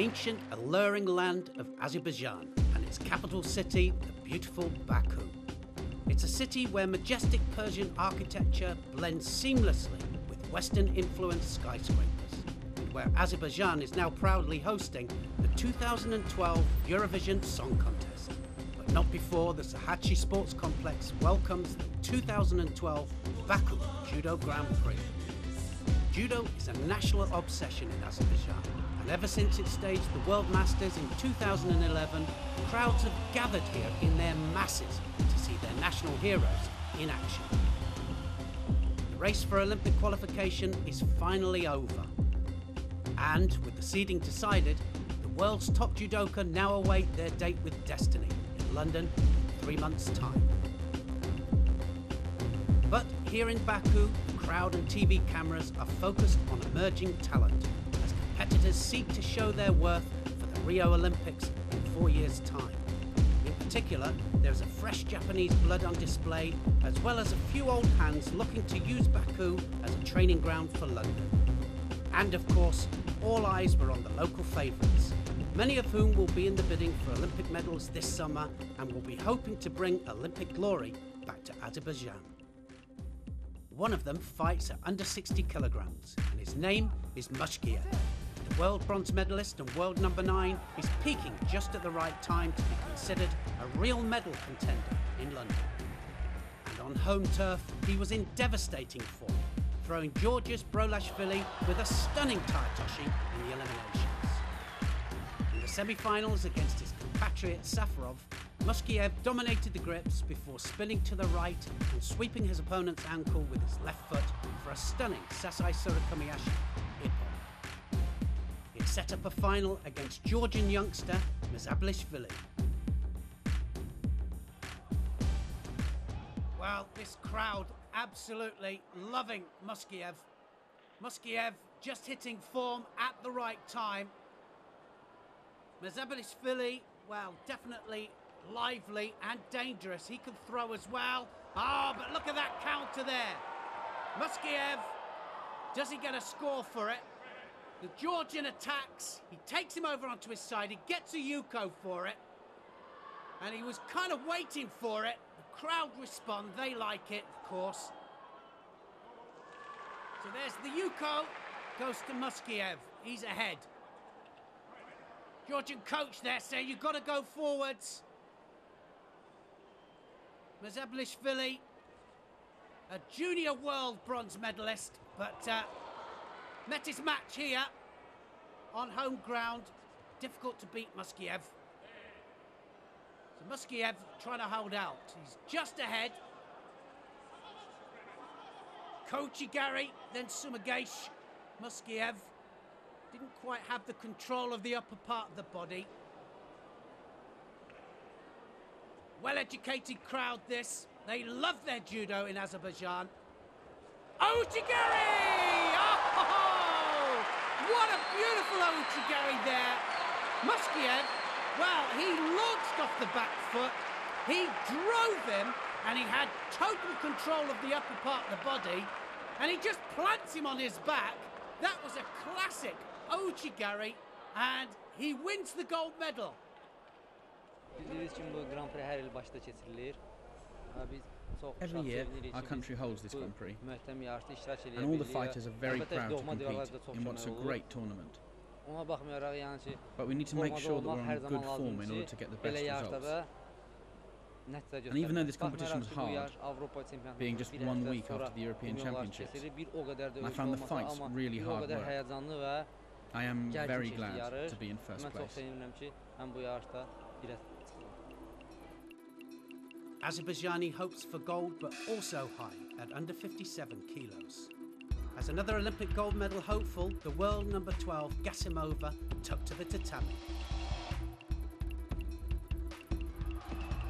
ancient, alluring land of Azerbaijan and its capital city, the beautiful Baku. It's a city where majestic Persian architecture blends seamlessly with Western-influenced skyscrapers, and where Azerbaijan is now proudly hosting the 2012 Eurovision Song Contest. But not before the Sahatchi Sports Complex welcomes the 2012 Baku Judo Grand Prix. Judo is a national obsession in Azerbaijan, and ever since it staged the World Masters in 2011, crowds have gathered here in their masses to see their national heroes in action. The race for Olympic qualification is finally over, and with the seeding decided, the world's top judoka now await their date with destiny in London in 3 months' time. But here in Baku, the crowd and TV cameras are focused on emerging talent as competitors seek to show their worth for the Rio Olympics in 4 years' time. In particular, there is a fresh Japanese blood on display, as well as a few old hands looking to use Baku as a training ground for London. And of course, all eyes were on the local favourites, many of whom will be in the bidding for Olympic medals this summer and will be hoping to bring Olympic glory back to Azerbaijan. One of them fights at under 60 kilograms, and his name is Mushkiev. The world bronze medalist and world number 9 is peaking just at the right time to be considered a real medal contender in London. And on home turf, he was in devastating form, throwing Georgios Brolashvili with a stunning Taitoshi in the eliminations. In the semi-finals against his compatriot Safarov, Mushkiev dominated the grips before spinning to the right and sweeping his opponent's ankle with his left foot for a stunning Sasai Surikomiyashi ippon. It set up a final against Georgian youngster Mzablishvili. Well, this crowd absolutely loving Mushkiev. Mushkiev just hitting form at the right time. Mzablishvili, well, definitely lively and dangerous. He can throw as well. Oh, but look at that counter there. Mushkiev, does he get a score for it? The Georgian attacks. He takes him over onto his side. He gets a Yuko for it. And he was kind of waiting for it. The crowd respond. They like it, of course. So there's the Yuko. Goes to Mushkiev. He's ahead. Georgian coach there saying you've got to go forwards. Mzablishvili, a junior world bronze medalist, but met his match here on home ground. Difficult to beat Mushkiev. So Mushkiev trying to hold out. He's just ahead. Kochigari, then Sumagesh. Mushkiev didn't quite have the control of the upper part of the body. Well-educated crowd this. They love their judo in Azerbaijan. Ochigari! Oh! What a beautiful Ochigari there. Mushkiev, well, he launched off the back foot. He drove him, and he had total control of the upper part of the body, and he just plants him on his back. That was a classic Ochigari, and he wins the gold medal. Every year, our country holds this Grand Prix, and all the fighters are very proud to compete in what's a great tournament. But we need to make sure that we're on good form in order to get the best results. And even though this competition was hard, being just 1 week after the European Championships, and I found the fights really hard work, I am very glad to be in first place. Azerbaijani hopes for gold, but also high at under 57 kilos. As another Olympic gold medal hopeful, the world number 12 Gasimova took to the tatami.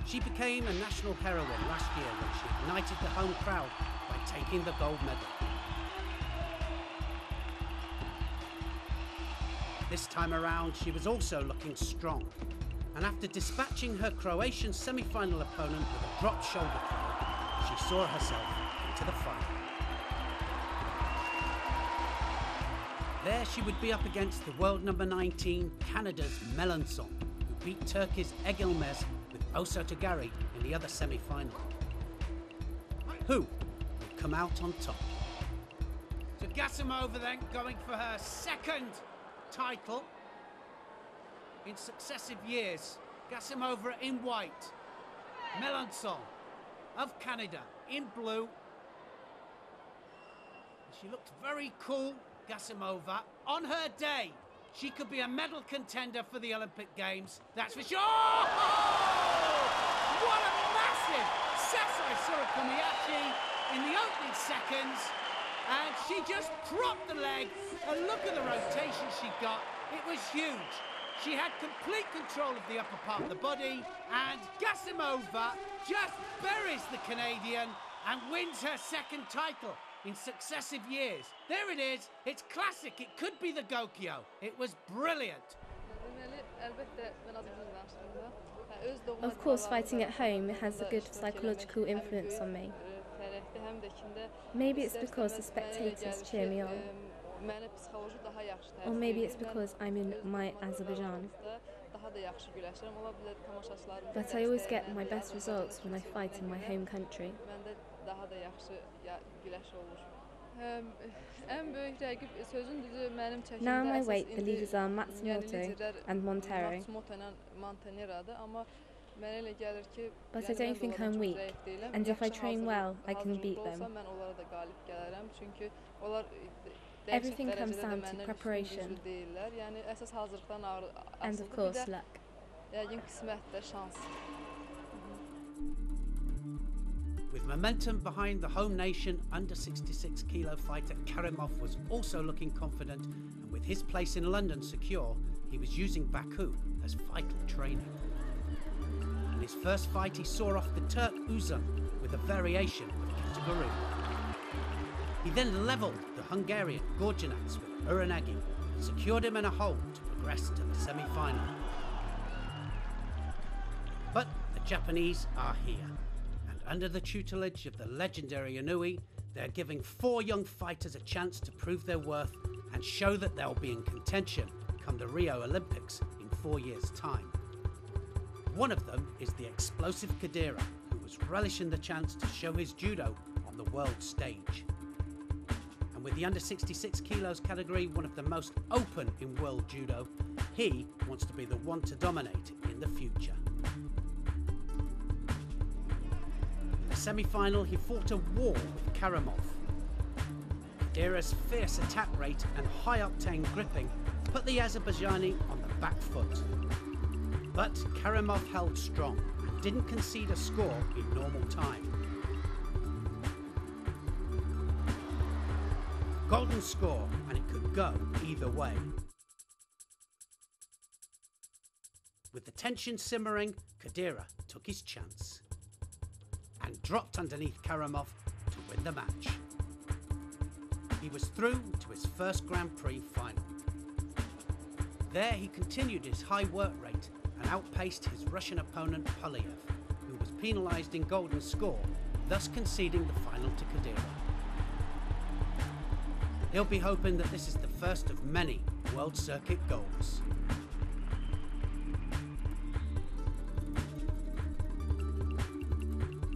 She became a national heroine last year when she ignited the home crowd by taking the gold medal. This time around, she was also looking strong, and after dispatching her Croatian semi-final opponent with a dropped shoulder throw, she saw herself into the final. There she would be up against the world number 19, Canada's Melanson, who beat Turkey's Egilmez with Oso Tagari in the other semi-final. Who would come out on top? So Gasimova then going for her second title in successive years. Gasimova in white, Melanson of Canada in blue. She looked very cool, Gasimova. On her day, she could be a medal contender for the Olympic Games, that's for sure. Oh! What a massive Sasai Surikomiyachi in the opening seconds. And she just propped the leg, and look at the rotation she got. It was huge. She had complete control of the upper part of the body, and Gasimova just buries the Canadian and wins her second title in successive years. There it is. It's classic. It could be the Gokyo. It was brilliant. Of course, fighting at home has a good psychological influence on me. Maybe it's because the spectators cheer me on. Or maybe it's because I'm in my Azerbaijan. But I always get my best results when I fight in my home country. Now in my weight, the leaders are Matsumoto and Montero. But I don't think I'm weak, and if I train well, I can beat them. Everything comes down to preparation, and of course luck. With momentum behind the home nation, under 66 kilo fighter Karimov was also looking confident, and with his place in London secure, he was using Baku as vital training. In his first fight, he saw off the Turk Uzun with a variation of Kata. He then levelled the Hungarian Gorjanats with Uranagi and secured him in a hold to progress to the semi-final. But the Japanese are here, and under the tutelage of the legendary Inui, they're giving 4 young fighters a chance to prove their worth and show that they'll be in contention come the Rio Olympics in 4 years' time. One of them is the explosive Kadira, who was relishing the chance to show his judo on the world stage. And with the under 66 kilos category one of the most open in world judo, he wants to be the one to dominate in the future. In the semi-final, he fought a war with Karimov. Kadira's fierce attack rate and high-octane gripping put the Azerbaijani on the back foot. But Karimov held strong and didn't concede a score in normal time. Golden score, and it could go either way. With the tension simmering, Kadira took his chance and dropped underneath Karimov to win the match. He was through to his first Grand Prix final. There he continued his high work rate and outpaced his Russian opponent Polyev, who was penalised in golden score, thus conceding the final to Kadira. He'll be hoping that this is the first of many World Circuit goals.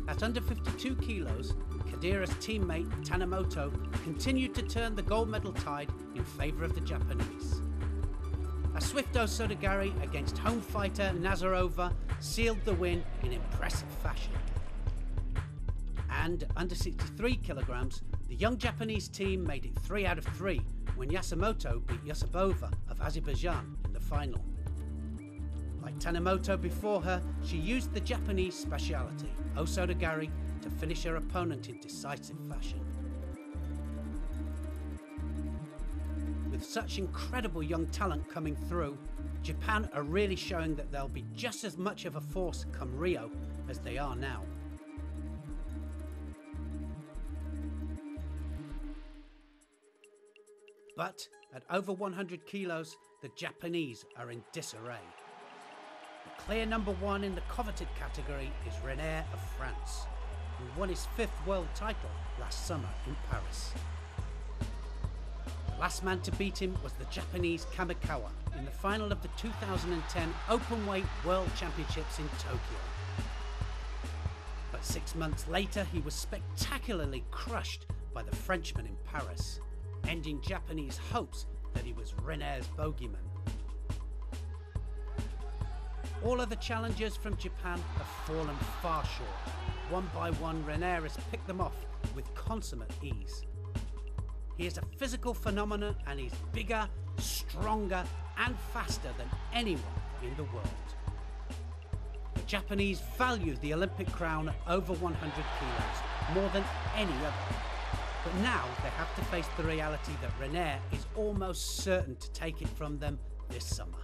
At under 52 kilos, Kadira's teammate Tanimoto continued to turn the gold medal tide in favour of the Japanese. A swift Osodagari against home fighter Nazarova sealed the win in impressive fashion. And under 63 kilograms, the young Japanese team made it 3 out of 3 when Yasumoto beat Yusupova of Azerbaijan in the final. Like Tanimoto before her, she used the Japanese speciality, Osodagari, to finish her opponent in decisive fashion. With such incredible young talent coming through, Japan are really showing that they'll be just as much of a force come Rio as they are now. But at over 100 kilos, the Japanese are in disarray. The clear number 1 in the coveted category is René of France, who won his 5th world title last summer in Paris. Last man to beat him was the Japanese Kamikawa in the final of the 2010 Openweight World Championships in Tokyo. But 6 months later, he was spectacularly crushed by the Frenchman in Paris, ending Japanese hopes that he was Renaer's bogeyman. All other challengers from Japan have fallen far short. One by one, Renaer has picked them off with consummate ease. He is a physical phenomenon and he's bigger, stronger and faster than anyone in the world. The Japanese value the Olympic crown at over 100 kilos, more than any other. But now they have to face the reality that Renaer is almost certain to take it from them this summer.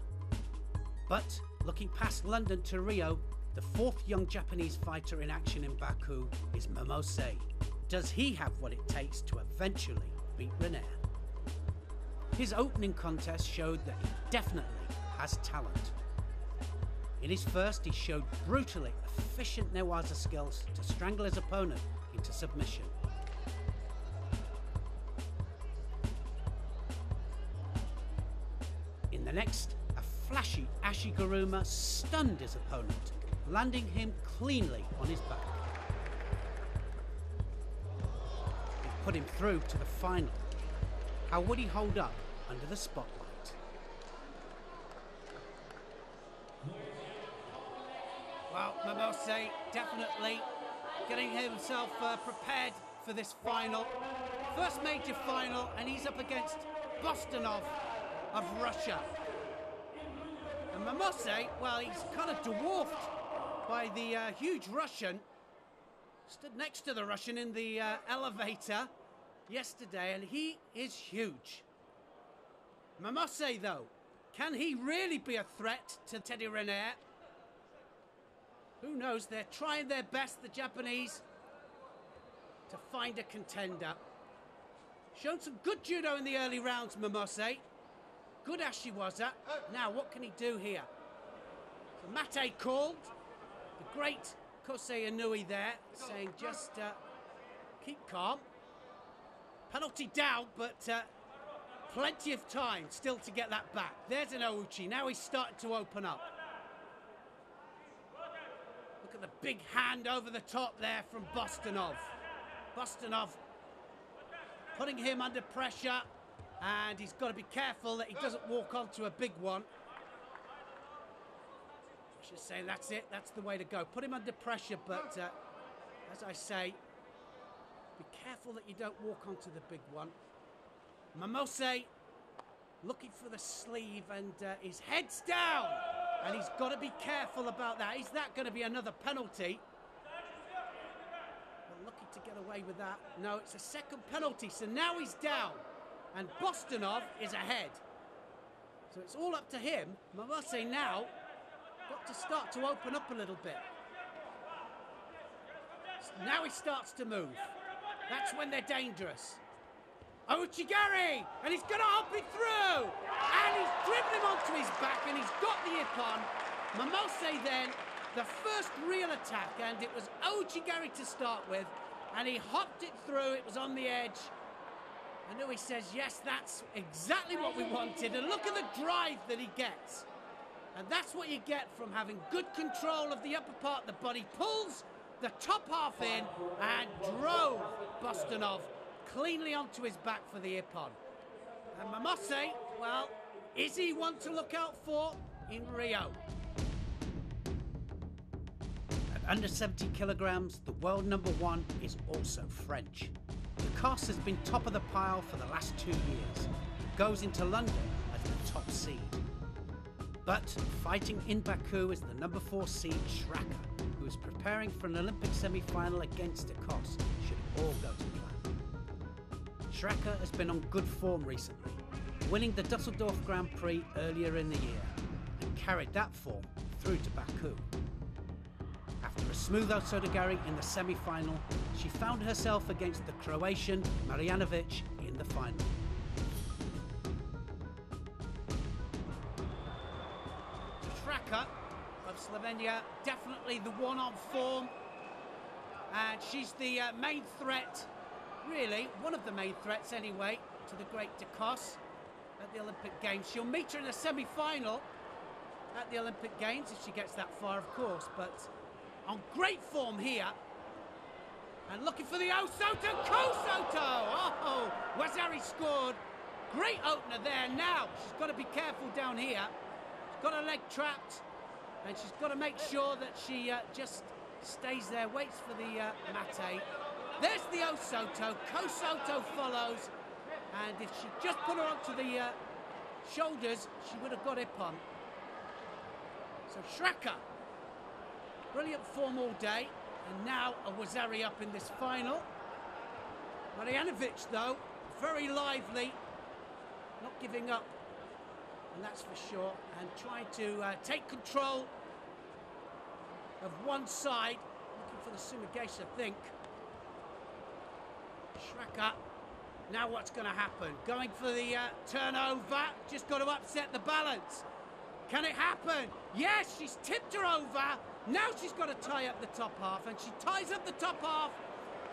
But looking past London to Rio, the fourth young Japanese fighter in action in Baku is Momose. Does he have what it takes to eventually beat Renaer? His opening contest showed that he definitely has talent. In his first, he showed brutally efficient newaza skills to strangle his opponent into submission. In the next, a flashy Ashiguruma stunned his opponent, landing him cleanly on his back. It put him through to the final. How would he hold up under the spotlight? Well, Momose definitely getting himself prepared for this final. First major final, and he's up against Bostonov of Russia. And Momose, well, he's kind of dwarfed by the huge Russian. Stood next to the Russian in the elevator yesterday, and he is huge. Momose, though, can he really be a threat to Teddy Renaer? Who knows? They're trying their best, the Japanese, to find a contender. Shown some good judo in the early rounds, Momose. Good ashiwaza. Now, what can he do here? So Mate called. The great Kosei Inui there, saying just keep calm. Penalty down, but plenty of time still to get that back. There's an Ouchi. Now he's starting to open up. Look at the big hand over the top there from Bostonov. Bostonov putting him under pressure, and he's got to be careful that he doesn't walk onto a big one. I should say that's it. That's the way to go. Put him under pressure, but as I say, be careful that you don't walk onto the big one. Momose looking for the sleeve, and his head's down. And he's got to be careful about that. Is that going to be another penalty? Well, lucky to get away with that. No, it's a second penalty. So now he's down. And Bostonov is ahead. So it's all up to him. Momose now got to start to open up a little bit. Now he starts to move. That's when they're dangerous. Ouchigari! And he's going to hop it through! And he's driven him onto his back, and he's got the ippon. Momose then, the first real attack, and it was Ouchigari to start with, and he hopped it through. It was on the edge. Inui says, yes, that's exactly what we wanted. And look at the drive that he gets. And that's what you get from having good control of the upper part of the body. Pulls the top half in and drove Bostonov cleanly onto his back for the ippon. And Momose, well, is he one to look out for in Rio? At under 70 kilograms, the world number one is also French. Kata has been top of the pile for the last 2 years. Goes into London as the top seed. But fighting in Baku is the number 4 seed Shraka, who is preparing for an Olympic semi-final against Kata, should all go to plan. Shraka has been on good form recently, winning the Düsseldorf Grand Prix earlier in the year, and carried that form through to Baku. After a smooth Osodogari in the semi-final, she found herself against the Croatian Marjanovic in the final. Shraka of Slovenia, definitely the one on form, and she's the main threat, really, one of the main threats anyway, to the great DeCos at the Olympic Games. She'll meet her in a semi-final at the Olympic Games if she gets that far, of course, but on great form here. And looking for the Osoto, Kosoto! Oh, Wazari scored. Great opener there. Now she's got to be careful down here. She's got her leg trapped, and she's got to make sure that she just stays there, waits for the mate. There's the Osoto. Kosoto follows, and if she just put her onto the shoulders, she would have got Ippon. So Schracker, brilliant form all day, and now a Wazari up in this final. Marjanovic, though, very lively, not giving up, and that's for sure, and trying to take control of one side, looking for the Sumigashi, I think. Schracker, now what's going to happen? Going for the turnover, just got to upset the balance. Can it happen? Yes, she's tipped her over. Now she's got to tie up the top half, and she ties up the top half,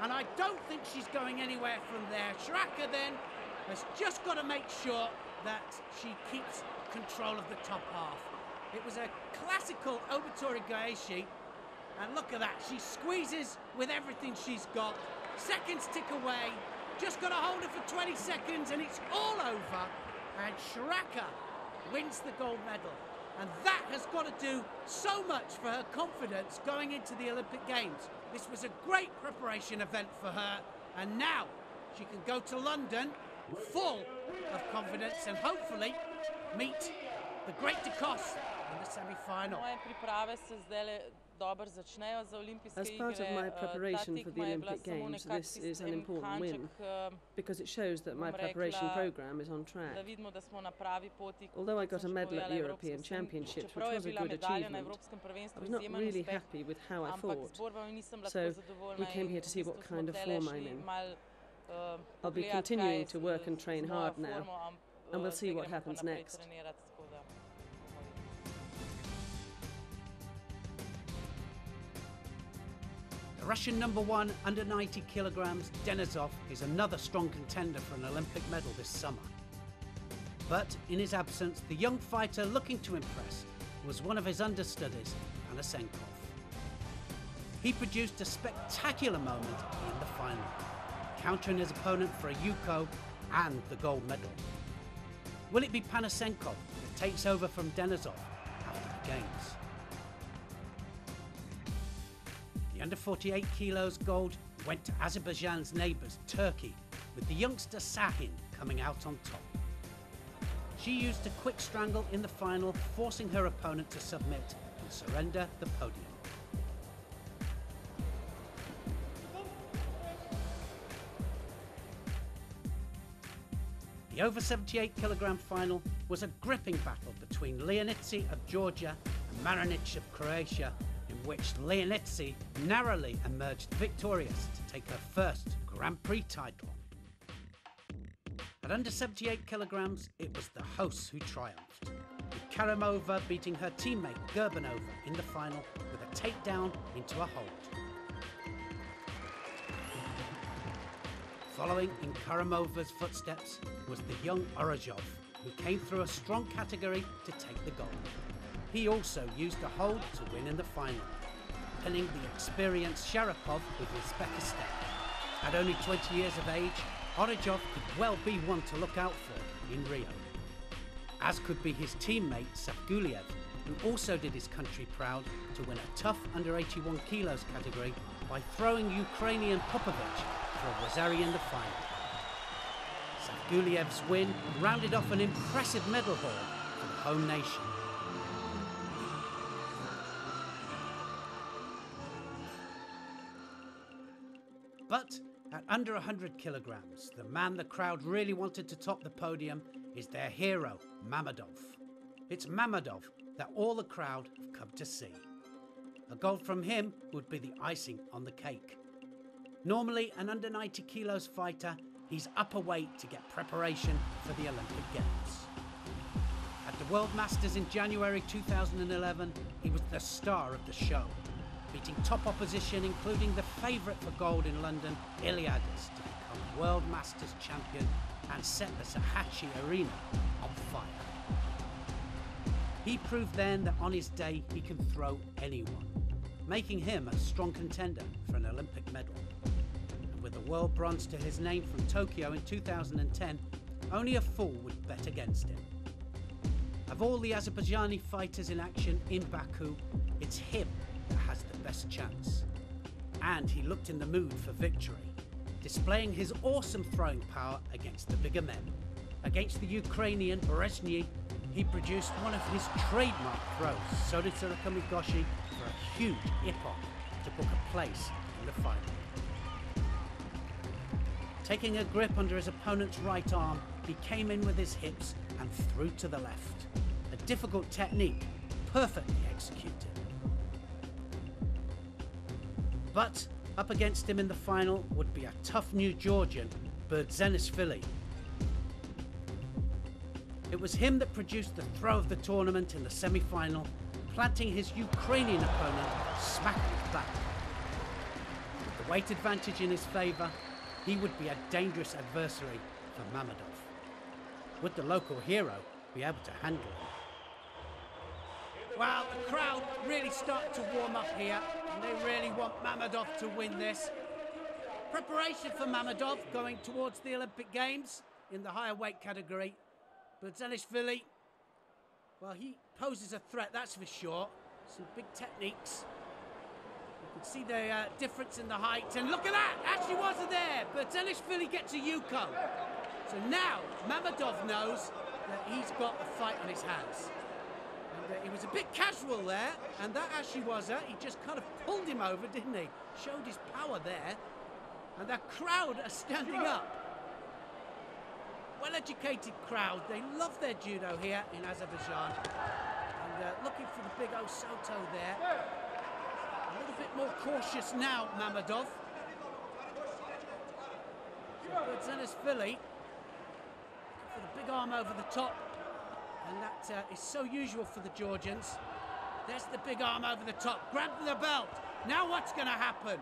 and I don't think she's going anywhere from there. Schracker then has just got to make sure that she keeps control of the top half. It was a classical Obatori Gaeshi, and look at that, she squeezes with everything she's got. Seconds tick away, just got to hold her for 20 seconds and it's all over, and Schracker wins the gold medal. And that has got to do so much for her confidence going into the Olympic Games. This was a great preparation event for her, and now she can go to London full of confidence and hopefully meet the great DeCos in the semi-final. As part of my preparation for the Olympic Games, this is an important win because it shows that my preparation program is on track. Although I got a medal at the European Championships, which was a good achievement, I was not really happy with how I fought. So we came here to see what kind of form I'm in. I'll be continuing to work and train hard now, and we'll see what happens next. The Russian #1 under 90 kilograms, Denisov, is another strong contender for an Olympic medal this summer. But in his absence, the young fighter looking to impress was one of his understudies, Panasenkov. He produced a spectacular moment in the final, countering his opponent for a Yuko and the gold medal. Will it be Panasenkov that takes over from Denisov after the Games? The under 48 kilos gold went to Azerbaijan's neighbours, Turkey, with the youngster Sahin coming out on top. She used a quick strangle in the final, forcing her opponent to submit and surrender the podium. The over 78 kilogram final was a gripping battle between Leonidze of Georgia and Marinic of Croatia, in which Leonidze narrowly emerged victorious to take her first Grand Prix title. At under 78 kilograms, it was the hosts who triumphed, with Karamova beating her teammate Gerbanova in the final with a takedown into a hold. Following in Karamova's footsteps was the young Orozhov, who came through a strong category to take the gold. He also used a hold to win in the final, pinning the experienced Sharapov with Uzbekistan. At only 20 years of age, Orozhov could well be one to look out for in Rio. As could be his teammate Savguliev, who also did his country proud to win a tough under 81 kilos category by throwing Ukrainian Popovich for a Wazari in the final. Savguliev's win rounded off an impressive medal haul for the home nation. But at under 100 kilograms, the man the crowd really wanted to top the podium is their hero, Mammadov. It's Mammadov that all the crowd have come to see. A gold from him would be the icing on the cake. Normally an under 90 kilos fighter, he's up a weight to get preparation for the Olympic Games. At the World Masters in January 2011, he was the star of the show, beating top opposition including the favourite for gold in London, Iliadis, to become World Masters champion and set the Sahachi arena on fire. He proved then that on his day he can throw anyone, making him a strong contender for an Olympic medal. And with a world bronze to his name from Tokyo in 2010, only a fool would bet against him. Of all the Azerbaijani fighters in action in Baku, it's him that has the best chance. And he looked in the mood for victory, displaying his awesome throwing power against the bigger men. Against the Ukrainian Berezhny, he produced one of his trademark throws, Soditsura Kamigoshi, for a huge ippon to book a place in the final. Taking a grip under his opponent's right arm, he came in with his hips and threw to the left. A difficult technique, perfectly executed. But up against him in the final would be a tough new Georgian, Berdzenishvili. It was him that produced the throw of the tournament in the semi-final, planting his Ukrainian opponent smack in his back. With the weight advantage in his favour, he would be a dangerous adversary for Mammadov. Would the local hero be able to handle him? Well, the crowd really started to warm up here, and they really want Mammadov to win this. Preparation for Mammadov going towards the Olympic Games in the higher weight category. Berdzenishvili, well, he poses a threat, that's for sure. Some big techniques. You can see the difference in the height, and look at that! Actually wasn't there! Berdzenishvili gets a Yuko. So now Mammadov knows that he's got a fight on his hands. And he was a bit casual there, and that Ashiwaza, he just kind of pulled him over, didn't he? Showed his power there, and the crowd are standing up. Well-educated crowd, they love their judo here in Azerbaijan. And looking for the big Osoto there. A little bit more cautious now, Mammadov. So Berdzenishvili, for the big arm over the top. And that is so usual for the Georgians. There's the big arm over the top. Grab the belt. Now what's going to happen?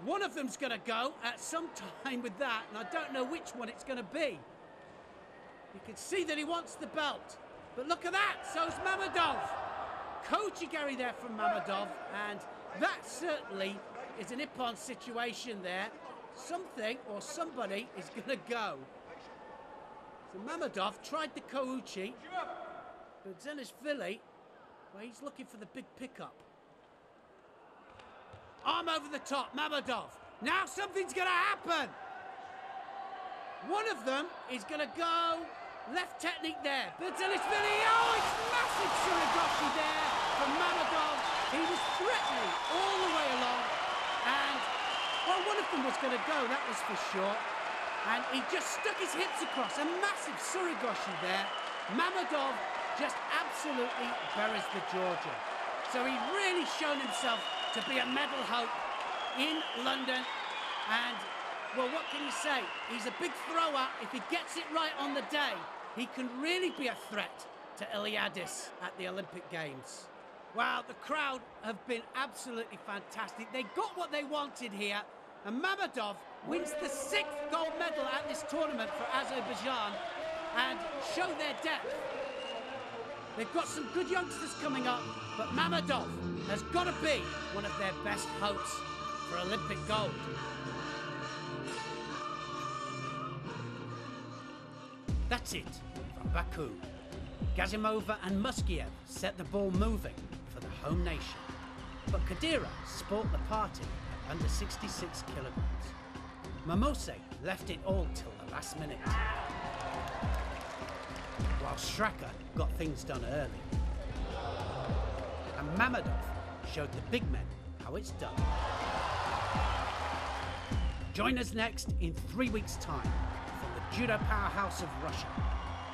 One of them's going to go at some time with that, and I don't know which one it's going to be. You can see that he wants the belt. But look at that, so's Mammadov. Koji-gari there from Mammadov, and that certainly is an ippon situation there. Something or somebody is going to go. So Mammadov tried the Kouchi, but Berdzenishvili, well, he's looking for the big pickup. Arm over the top, Mammadov. Now something's going to happen. One of them is going to go left technique there. Berdzenishvili, oh, it's massive Surigoshi there from Mammadov. He was threatening all the way along, and well, one of them was going to go, that was for sure. And he just stuck his hips across, a massive Surigoshi there. Mammadov just absolutely buries the Georgian. So he's really shown himself to be a medal hope in London. And, well, what can you say? He's a big thrower. If he gets it right on the day, he can really be a threat to Iliadis at the Olympic Games. Wow, the crowd have been absolutely fantastic. They got what they wanted here. And Mammadov wins the 6th gold medal at this tournament for Azerbaijan and show their depth. They've got some good youngsters coming up, but Mammadov has got to be one of their best hopes for Olympic gold. That's it from Baku. Gazimova and Muskiev set the ball moving for the home nation. But Kadira sport the party at under 66 kilograms. Mamose left it all till the last minute, while Straka got things done early. And Mammadov showed the big men how it's done. Join us next in 3 weeks' time from the judo powerhouse of Russia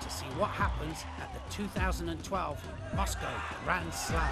to see what happens at the 2012 Moscow Grand Slam.